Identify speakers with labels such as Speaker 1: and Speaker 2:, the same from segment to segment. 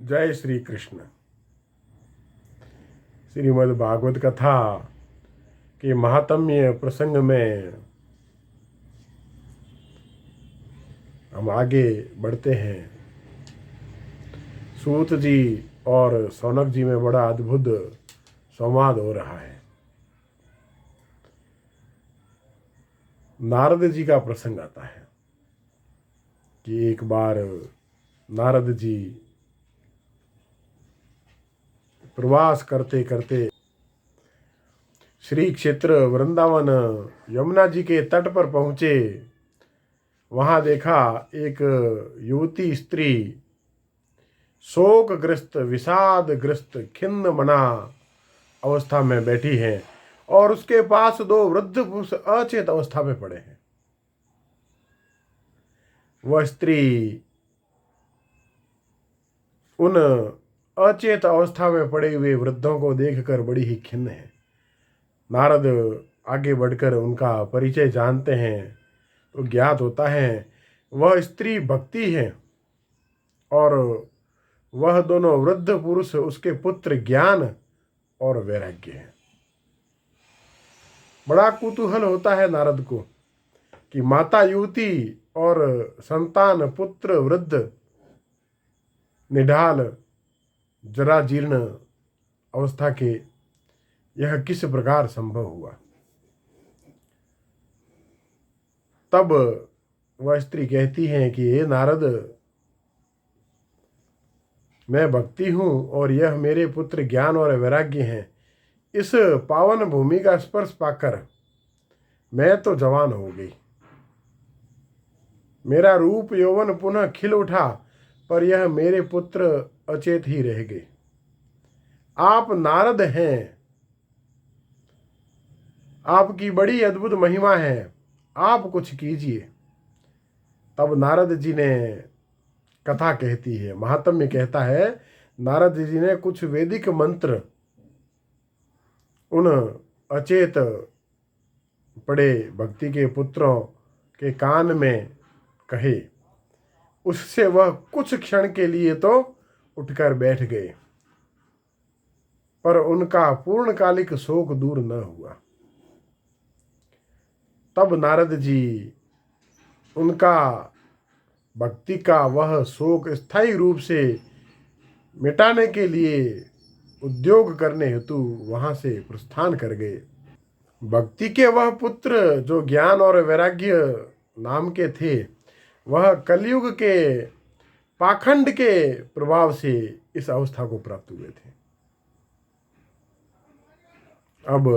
Speaker 1: जय श्री कृष्ण। श्रीमद् भागवत कथा के महात्म्य प्रसंग में हम आगे बढ़ते हैं। सूत जी और सौनक जी में बड़ा अद्भुत संवाद हो रहा है। नारद जी का प्रसंग आता है कि एक बार नारद जी प्रवास करते करते श्री क्षेत्र वृंदावन यमुना जी के तट पर पहुंचे। वहां देखा एक युवती स्त्री शोकग्रस्त, विषादग्रस्त, खिन्न मना अवस्था में बैठी है और उसके पास दो वृद्ध पुरुष अचेत अवस्था में पड़े हैं। वह स्त्री उन अचेत अवस्था में पड़े हुए वृद्धों को देखकर बड़ी ही खिन्न है। नारद आगे बढ़कर उनका परिचय जानते हैं तो ज्ञात होता है वह स्त्री भक्ति है और वह दोनों वृद्ध पुरुष उसके पुत्र ज्ञान और वैराग्य है। बड़ा कुतूहल होता है नारद को कि माता युवती और संतान पुत्र वृद्ध निढाल जरा जीर्ण अवस्था के यह किस प्रकार संभव हुआ। तब वह स्त्री कहती है कि हे नारद, मैं भक्ति हूं और यह मेरे पुत्र ज्ञान और वैराग्य हैं। इस पावन भूमि का स्पर्श पाकर मैं तो जवान हो गई, मेरा रूप यौवन पुनः खिल उठा, पर यह मेरे पुत्र अचेत ही रह गए। आप नारद हैं, आपकी बड़ी अद्भुत महिमा है, आप कुछ कीजिए। तब नारद जी ने कथा कहती है, महात्म्य कहता है, नारद जी ने कुछ वैदिक मंत्र उन अचेत पड़े भक्ति के पुत्रों के कान में कहे। उससे वह कुछ क्षण के लिए तो उठकर बैठ गए, पर उनका पूर्णकालिक शोक दूर न हुआ। तब नारद जी उनका भक्ति का वह शोक स्थायी रूप से मिटाने के लिए उद्योग करने हेतु वहां से प्रस्थान कर गए। भक्ति के वह पुत्र जो ज्ञान और वैराग्य नाम के थे, वह कलयुग के पाखंड के प्रभाव से इस अवस्था को प्राप्त हुए थे। अब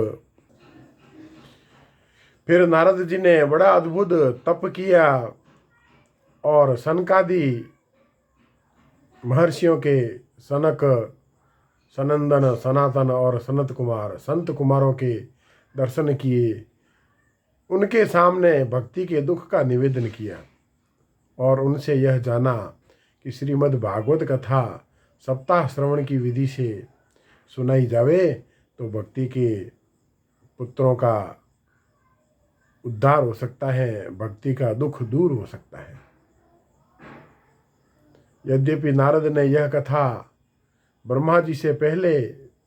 Speaker 1: फिर नारद जी ने बड़ा अद्भुत तप किया और सनकादि महर्षियों के सनक, सनंदन, सनातन और सनत कुमार संत कुमारों के दर्शन किए। उनके सामने भक्ति के दुख का निवेदन किया और उनसे यह जाना कि श्रीमद् भागवत कथा सप्ताह श्रवण की विधि से सुनाई जावे तो भक्ति के पुत्रों का उद्धार हो सकता है, भक्ति का दुख दूर हो सकता है। यद्यपि नारद ने यह कथा ब्रह्मा जी से पहले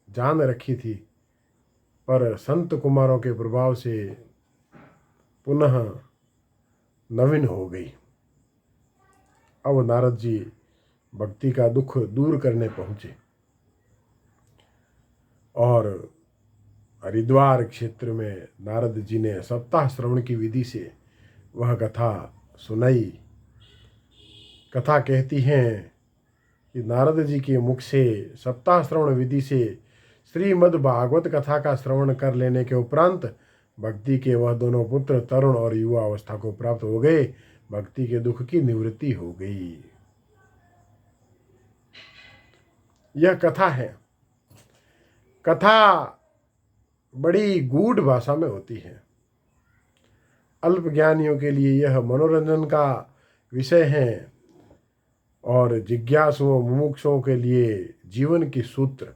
Speaker 1: जान रखी थी, पर संत कुमारों के प्रभाव से पुनः नवीन हो गई। अब नारद जी भक्ति का दुख दूर करने पहुंचे और हरिद्वार क्षेत्र में नारद जी ने सप्ताह श्रवण की विधि से वह कथा सुनाई। कथा कहती हैं कि नारद जी के मुख से सप्ताह श्रवण विधि से श्रीमद् भागवत कथा का श्रवण कर लेने के उपरांत भक्ति के वह दोनों पुत्र तरुण और युवा अवस्था को प्राप्त हो गए। भक्ति के दुख की निवृत्ति हो गई। यह कथा है। कथा बड़ी गूढ़ भाषा में होती है। अल्पज्ञानियों के लिए यह मनोरंजन का विषय है और जिज्ञासुओं, मुमुक्षुओं के लिए जीवन की सूत्र।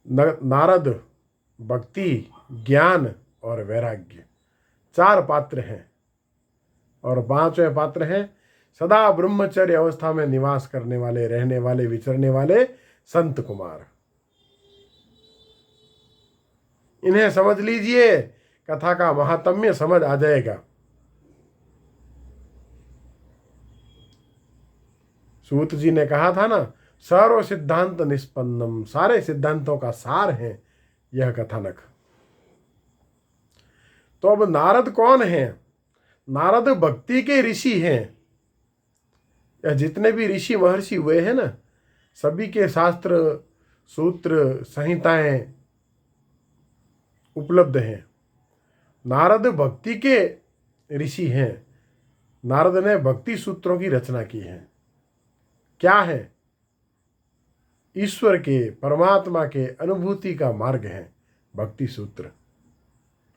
Speaker 1: नारद भक्ति, ज्ञान और वैराग्य 4 पात्र हैं और 5वें पात्र हैं सदा ब्रह्मचर्य अवस्था में निवास करने वाले, रहने वाले, विचरने वाले संत कुमार। इन्हें समझ लीजिए, कथा का महात्म्य समझ आ जाएगा। सूत जी ने कहा था ना, सर्व सिद्धांत निष्पन्नम, सारे सिद्धांतों का सार है यह कथानक। तो अब नारद कौन है? नारद भक्ति के ऋषि हैं। यह जितने भी ऋषि महर्षि हुए हैं ना, सभी के शास्त्र, सूत्र, संहिताएं उपलब्ध हैं। नारद भक्ति के ऋषि हैं। नारद ने भक्ति सूत्रों की रचना की है। क्या है? ईश्वर के, परमात्मा के अनुभूति का मार्ग है भक्ति सूत्र,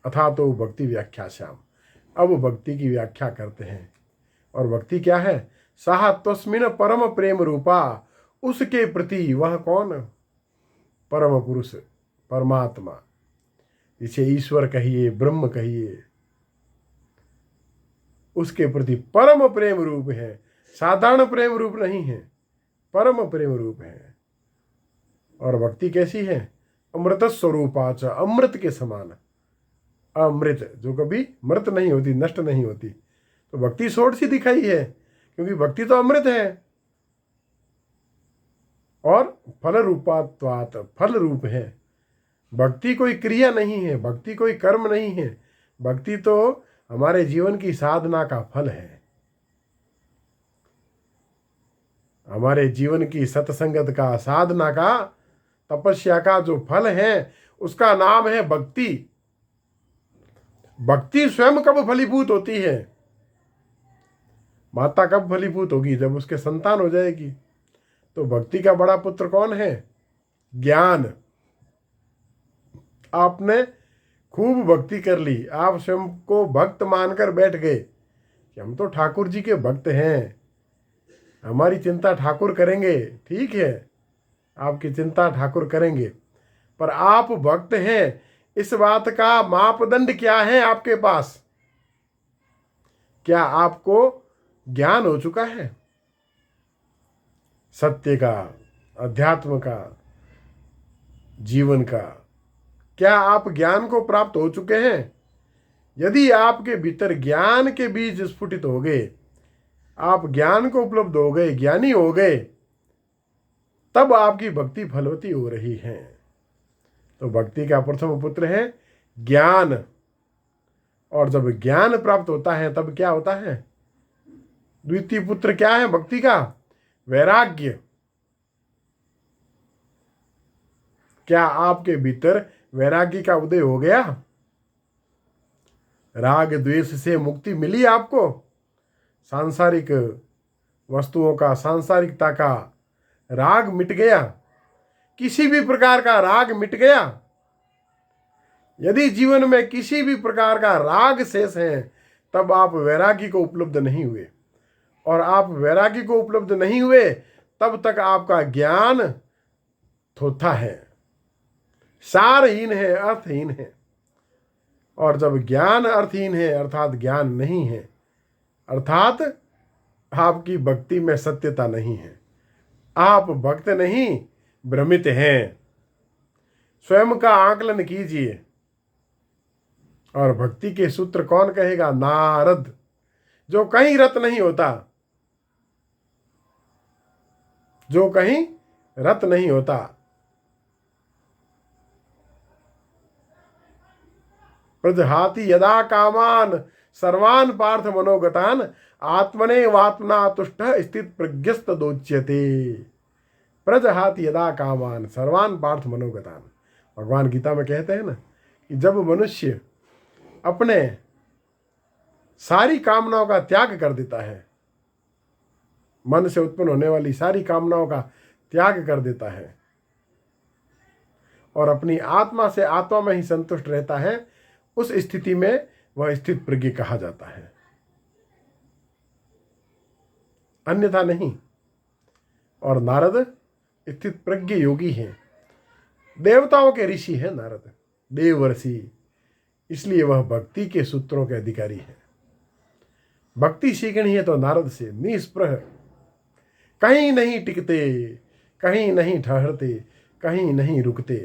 Speaker 1: अथा तो भक्ति व्याख्या श्याम। अब भक्ति की व्याख्या करते हैं। और भक्ति क्या है? साहा तस्मिन परम प्रेम रूपा, उसके प्रति वह कौन? परम पुरुष, परमात्मा, जिसे ईश्वर कहिए, ब्रह्म कहिए, उसके प्रति परम प्रेम रूप है। साधारण प्रेम रूप नहीं है, परम प्रेम रूप है। और भक्ति कैसी है? अमृत स्वरूपाच, अमृत के समान। अमृत जो कभी मृत नहीं होती, नष्ट नहीं होती। तो भक्ति सोच सी दिखाई है, क्योंकि भक्ति तो अमृत है। और फल रूपात्वात, फल रूप है। भक्ति कोई क्रिया नहीं है, भक्ति कोई कर्म नहीं है। भक्ति तो हमारे जीवन की साधना का फल है। हमारे जीवन की सत्संगत का, साधना का, तपस्या का जो फल है, उसका नाम है भक्ति। भक्ति स्वयं कब फलीभूत होती है? माता कब फलीभूत होगी? जब उसके संतान हो जाएगी। तो भक्ति का बड़ा पुत्र कौन है? ज्ञान। आपने खूब भक्ति कर ली, आप स्वयं को भक्त मानकर बैठ गए कि हम तो ठाकुर जी के भक्त हैं, हमारी चिंता ठाकुर करेंगे। ठीक है, आपकी चिंता ठाकुर करेंगे, पर आप भक्त हैं, इस बात का मापदंड क्या है आपके पास? क्या आपको ज्ञान हो चुका है सत्य का, अध्यात्म का, जीवन का? क्या आप ज्ञान को प्राप्त हो चुके हैं? यदि आपके भीतर ज्ञान के बीज स्फुटित हो गए, आप ज्ञान को उपलब्ध हो गए, ज्ञानी हो गए, तब आपकी भक्ति फलवती हो रही है। तो भक्ति का प्रथम पुत्र है ज्ञान। और जब ज्ञान प्राप्त होता है तब क्या होता है? द्वितीय पुत्र क्या है भक्ति का? वैराग्य। क्या आपके भीतर वैराग्य का उदय हो गया? राग द्वेष से मुक्ति मिली आपको? सांसारिक वस्तुओं का, सांसारिकता का राग मिट गया? किसी भी प्रकार का राग मिट गया? यदि जीवन में किसी भी प्रकार का राग शेष है, तब आप वैराग्य को उपलब्ध नहीं हुए। और आप वैराग्य को उपलब्ध नहीं हुए तब तक आपका ज्ञान थोथा है, सारहीन है, अर्थहीन है। और जब ज्ञान अर्थहीन है, अर्थात ज्ञान नहीं है, अर्थात आपकी भक्ति में सत्यता नहीं है, आप भक्त नहीं, भ्रमित हैं। स्वयं का आकलन कीजिए। और भक्ति के सूत्र कौन कहेगा? नारद, जो कहीं रत नहीं होता, जो कहीं रत नहीं होता। प्रजहाति यदा कामान सर्वान पार्थ मनोगतान, आत्मने वात्मना तुष्ट स्थित प्रज्ञस्त दोच्यते। प्रजहाति यदा कामान सर्वान पार्थ मनोगतान। भगवान गीता में कहते हैं ना कि जब मनुष्य अपने सारी कामनाओं का त्याग कर देता है, मन से उत्पन्न होने वाली सारी कामनाओं का त्याग कर देता है और अपनी आत्मा से आत्मा में ही संतुष्ट रहता है, उस स्थिति में वह स्थित प्रज्ञ कहा जाता है, अन्यथा नहीं। और नारद स्थित प्रज्ञ योगी हैं, देवताओं के ऋषि हैं नारद, देवर्षि, इसलिए वह भक्ति के सूत्रों के अधिकारी हैं। भक्ति सीखनी है तो नारद से, निस्पृह, कहीं नहीं टिकते, कहीं नहीं ठहरते, कहीं नहीं रुकते।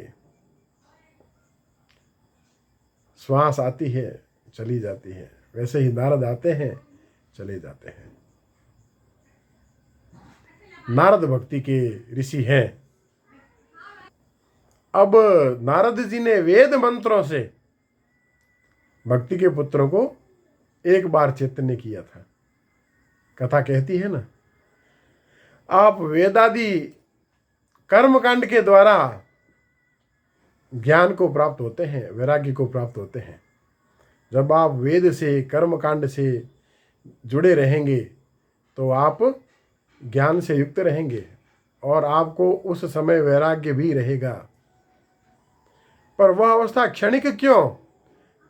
Speaker 1: श्वास आती है चली जाती है, वैसे ही नारद आते हैं चले जाते हैं। नारद भक्ति के ऋषि हैं। अब नारद जी ने वेद मंत्रों से भक्ति के पुत्रों को एक बार चैतन्य किया था। कथा कहती है ना, आप वेदादि कर्मकांड के द्वारा ज्ञान को प्राप्त होते हैं, वैराग्य को प्राप्त होते हैं। जब आप वेद से, कर्मकांड से जुड़े रहेंगे तो आप ज्ञान से युक्त रहेंगे और आपको उस समय वैराग्य भी रहेगा। पर वह अवस्था क्षणिक क्यों?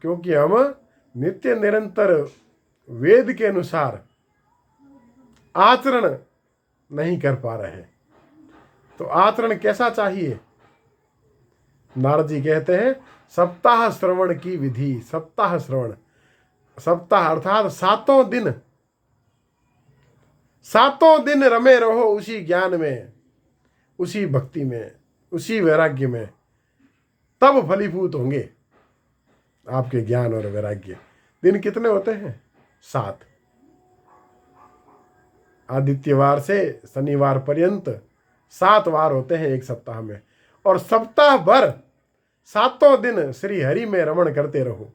Speaker 1: क्योंकि हम नित्य निरंतर वेद के अनुसार आचरण नहीं कर पा रहे हैं। तो आचरण कैसा चाहिए? नारद जी कहते हैं सप्ताह श्रवण की विधि। सप्ताह श्रवण, सप्ताह अर्थात सातों दिन रमे रहो उसी ज्ञान में, उसी भक्ति में, उसी वैराग्य में, तब फलीभूत होंगे आपके ज्ञान और वैराग्य। दिन कितने होते हैं? 7। आदित्यवार से शनिवार पर्यंत 7 वार होते हैं एक सप्ताह में। और सप्ताह भर 7 दिन श्री हरि में रमण करते रहो,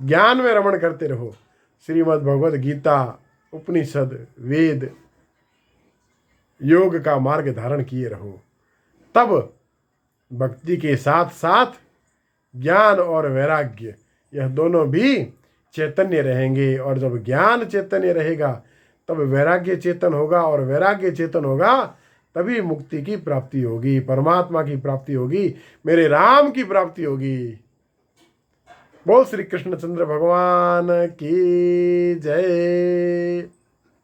Speaker 1: ज्ञान में रमण करते रहो। श्रीमद् भगवद गीता, उपनिषद, वेद, योग का मार्ग धारण किए रहो। तब भक्ति के साथ साथ ज्ञान और वैराग्य, यह दोनों भी चैतन्य रहेंगे। और जब ज्ञान चैतन्य रहेगा तब वैराग्य चेतन होगा, और वैराग्य चेतन होगा तभी मुक्ति की प्राप्ति होगी, परमात्मा की प्राप्ति होगी, मेरे राम की प्राप्ति होगी। बोल श्री कृष्णचंद्र भगवान की जय।